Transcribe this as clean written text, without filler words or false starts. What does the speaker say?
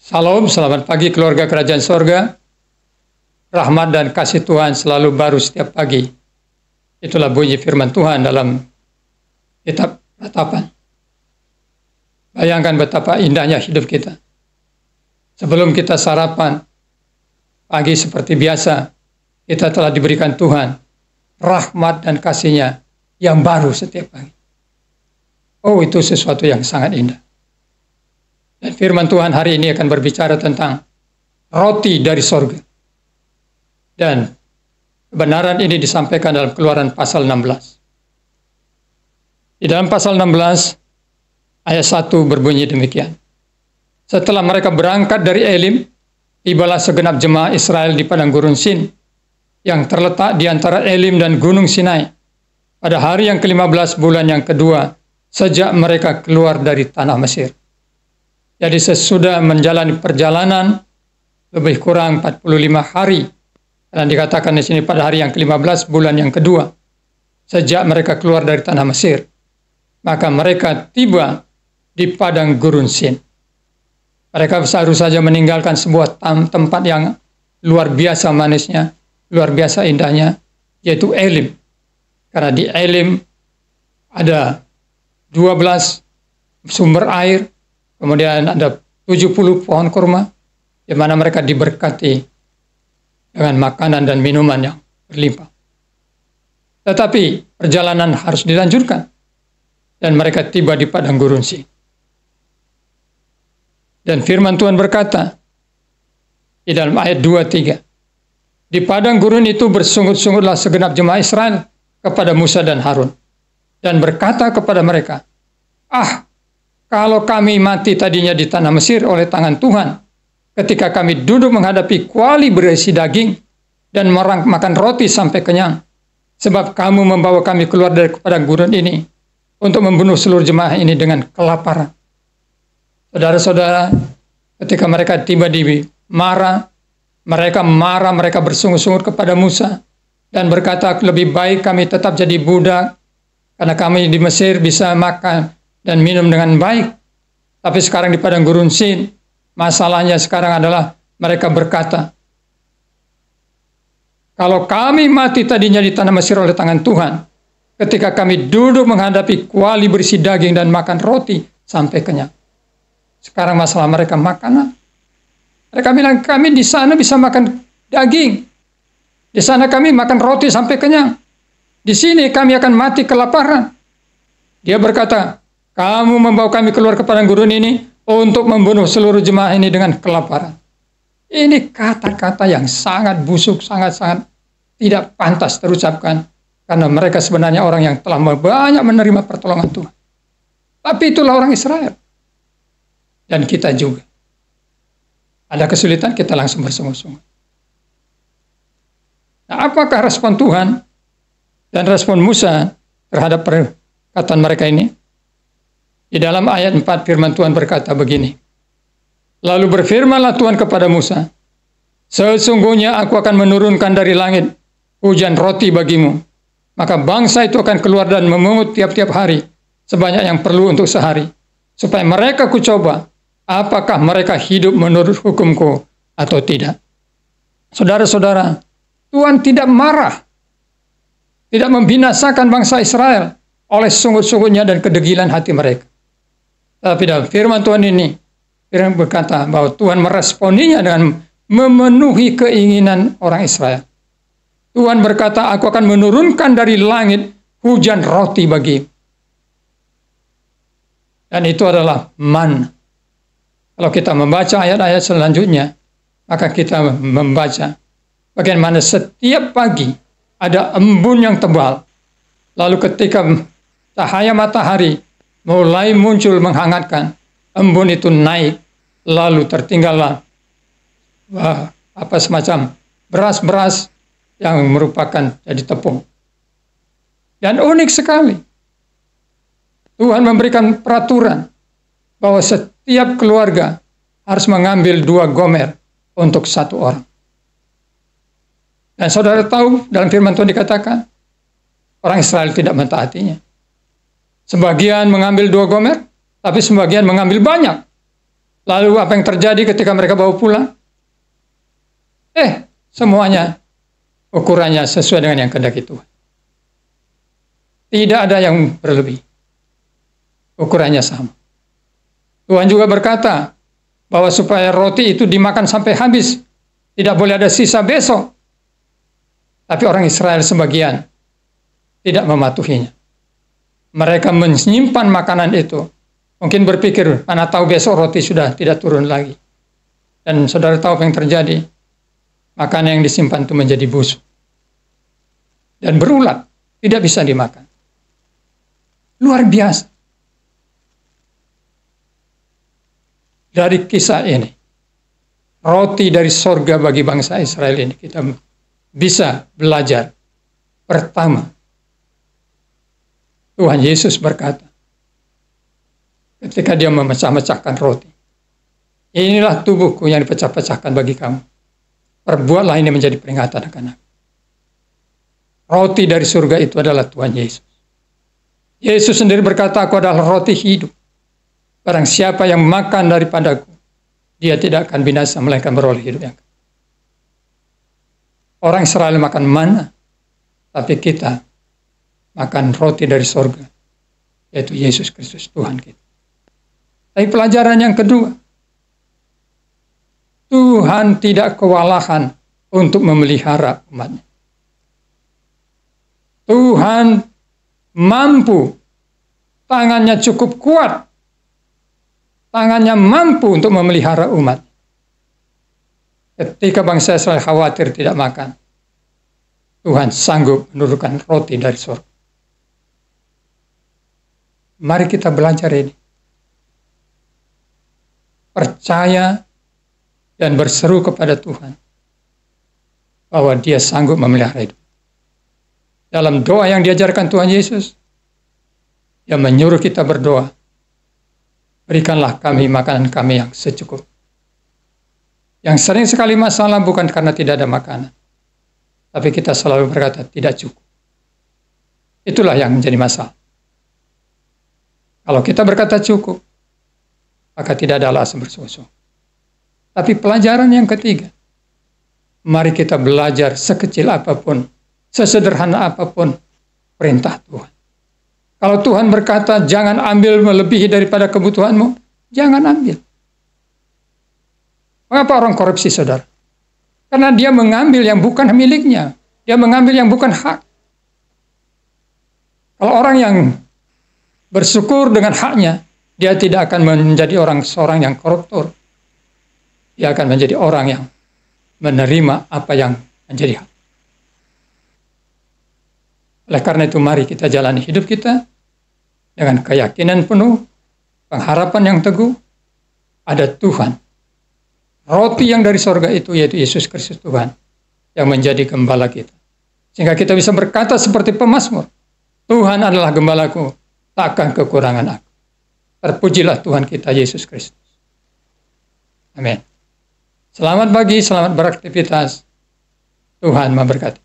Salam, selamat pagi keluarga kerajaan sorga. Rahmat dan kasih Tuhan selalu baru setiap pagi. Itulah bunyi firman Tuhan dalam kitab Ratapan. Bayangkan betapa indahnya hidup kita. Sebelum kita sarapan, pagi seperti biasa, kita telah diberikan Tuhan rahmat dan kasih-Nya yang baru setiap pagi. Oh, itu sesuatu yang sangat indah. Dan firman Tuhan hari ini akan berbicara tentang roti dari sorga. Dan kebenaran ini disampaikan dalam Keluaran pasal 16. Di dalam pasal 16, ayat 1 berbunyi demikian. Setelah mereka berangkat dari Elim, tibalah segenap jemaah Israel di padang gurun Sin, yang terletak di antara Elim dan Gunung Sinai, pada hari yang ke-15 bulan yang kedua, sejak mereka keluar dari tanah Mesir. Jadi sesudah menjalani perjalanan lebih kurang 45 hari, dan dikatakan di sini pada hari yang ke-15 bulan yang kedua, sejak mereka keluar dari tanah Mesir, maka mereka tiba di padang gurun Sin. Mereka baru saja meninggalkan sebuah tempat yang luar biasa manisnya, luar biasa indahnya, yaitu Elim. Karena di Elim ada 12 sumber air, kemudian ada 70 pohon kurma, di mana mereka diberkati dengan makanan dan minuman yang berlimpah. Tetapi perjalanan harus dilanjutkan, dan mereka tiba di padang gurun Sin. Dan firman Tuhan berkata di dalam ayat 2-3, di padang gurun itu bersungut-sungutlah segenap jemaah Israel kepada Musa dan Harun, dan berkata kepada mereka, kalau kami mati tadinya di tanah Mesir oleh tangan Tuhan, ketika kami duduk menghadapi kuali berisi daging dan makan roti sampai kenyang, sebab kamu membawa kami keluar dari padang gurun ini untuk membunuh seluruh jemaah ini dengan kelaparan. Saudara-saudara, ketika mereka tiba di Mara, mereka bersungut-sungut kepada Musa dan berkata, lebih baik kami tetap jadi budak, karena kami di Mesir bisa makan dan minum dengan baik. Tapi sekarang di padang gurun Sin, masalahnya sekarang adalah mereka berkata, kalau kami mati tadinya di tanah Mesir oleh tangan Tuhan, ketika kami duduk menghadapi kuali berisi daging dan makan roti sampai kenyang. Sekarang masalah mereka makanan. Mereka bilang, kami di sana bisa makan daging. Di sana kami makan roti sampai kenyang. Di sini kami akan mati kelaparan. Dia berkata, kamu membawa kami keluar ke padang gurun ini untuk membunuh seluruh jemaah ini dengan kelaparan. Ini kata-kata yang sangat busuk, sangat-sangat tidak pantas terucapkan. Karena mereka sebenarnya orang yang telah banyak menerima pertolongan Tuhan. Tapi itulah orang Israel. Dan kita juga. Ada kesulitan, kita langsung bersungut-sungut. Nah, apakah respon Tuhan dan respon Musa terhadap perkataan mereka ini? Di dalam ayat 4 firman Tuhan berkata begini. Lalu berfirmanlah Tuhan kepada Musa, sesungguhnya aku akan menurunkan dari langit hujan roti bagimu. Maka bangsa itu akan keluar dan memungut tiap-tiap hari sebanyak yang perlu untuk sehari, supaya mereka kucoba apakah mereka hidup menurut hukumku atau tidak. Saudara-saudara, Tuhan tidak marah, tidak membinasakan bangsa Israel oleh sungut-sungutnya dan kedegilan hati mereka. Tapi dalam firman Tuhan ini, firman berkata bahwa Tuhan meresponinya dengan memenuhi keinginan orang Israel. Tuhan berkata, aku akan menurunkan dari langit hujan roti bagi. Dan itu adalah man. Kalau kita membaca ayat-ayat selanjutnya, maka kita membaca bagaimana setiap pagi ada embun yang tebal. Lalu ketika cahaya matahari mulai muncul menghangatkan, embun itu naik, lalu tertinggallah semacam beras-beras yang merupakan jadi tepung. Dan unik sekali, Tuhan memberikan peraturan bahwa setiap keluarga harus mengambil 2 gomer untuk 1 orang. Dan saudara tahu, dalam firman Tuhan dikatakan, orang Israel tidak mentaatinya. Sebagian mengambil 2 gomer, tapi sebagian mengambil banyak. Lalu apa yang terjadi ketika mereka bawa pulang? Semuanya ukurannya sesuai dengan yang kehendaki Tuhan. Tidak ada yang berlebih. Ukurannya sama. Tuhan juga berkata bahwa supaya roti itu dimakan sampai habis, tidak boleh ada sisa besok. Tapi orang Israel sebagian tidak mematuhinya. Mereka menyimpan makanan itu. Mungkin berpikir, mana tahu besok roti sudah tidak turun lagi. Dan saudara tahu apa yang terjadi? Makanan yang disimpan itu menjadi busuk. Dan berulat, tidak bisa dimakan. Luar biasa. Dari kisah ini, roti dari sorga bagi bangsa Israel ini, kita bisa belajar. Pertama, Tuhan Yesus berkata, ketika dia memecah-mecahkan roti, inilah tubuhku yang dipecah-pecahkan bagi kamu. Perbuatlah ini menjadi peringatan akan aku. Roti dari surga itu adalah Tuhan Yesus. Yesus sendiri berkata, aku adalah roti hidup. Barang siapa yang makan daripadaku, dia tidak akan binasa, melainkan beroleh hidup yang kekal. Orang Israel makan mana, tapi kita makan roti dari surga, yaitu Yesus Kristus, Tuhan kita. Tapi pelajaran yang kedua, Tuhan tidak kewalahan untuk memelihara umatnya. Tuhan mampu, tangannya cukup kuat, tangannya mampu untuk memelihara umat. Ketika bangsa Israel khawatir tidak makan, Tuhan sanggup menurunkan roti dari surga. Mari kita belajar ini. Percaya dan berseru kepada Tuhan bahwa Dia sanggup memelihara hidup. Dalam doa yang diajarkan Tuhan Yesus, Dia menyuruh kita berdoa, berikanlah kami makanan kami yang secukup. Yang sering sekali masalah bukan karena tidak ada makanan, tapi kita selalu berkata tidak cukup. Itulah yang menjadi masalah. Kalau kita berkata cukup, maka tidak ada alasan bersuah-suah. Tapi pelajaran yang ketiga, mari kita belajar sekecil apapun, sesederhana apapun perintah Tuhan. Kalau Tuhan berkata, jangan ambil melebihi daripada kebutuhanmu, jangan ambil. Mengapa orang korupsi, saudara? Karena dia mengambil yang bukan miliknya. Dia mengambil yang bukan hak. Kalau orang yang bersyukur dengan haknya, dia tidak akan menjadi seorang yang koruptor. Dia akan menjadi orang yang menerima apa yang menjadi hak. Oleh karena itu, mari kita jalani hidup kita dengan keyakinan penuh, pengharapan yang teguh, ada Tuhan. Roti yang dari sorga itu, yaitu Yesus Kristus Tuhan, yang menjadi gembala kita. Sehingga kita bisa berkata seperti pemazmur, Tuhan adalah gembalaku, takkan kekurangan aku. Terpujilah Tuhan kita, Yesus Kristus. Amin. Selamat pagi, selamat beraktivitas. Tuhan memberkati.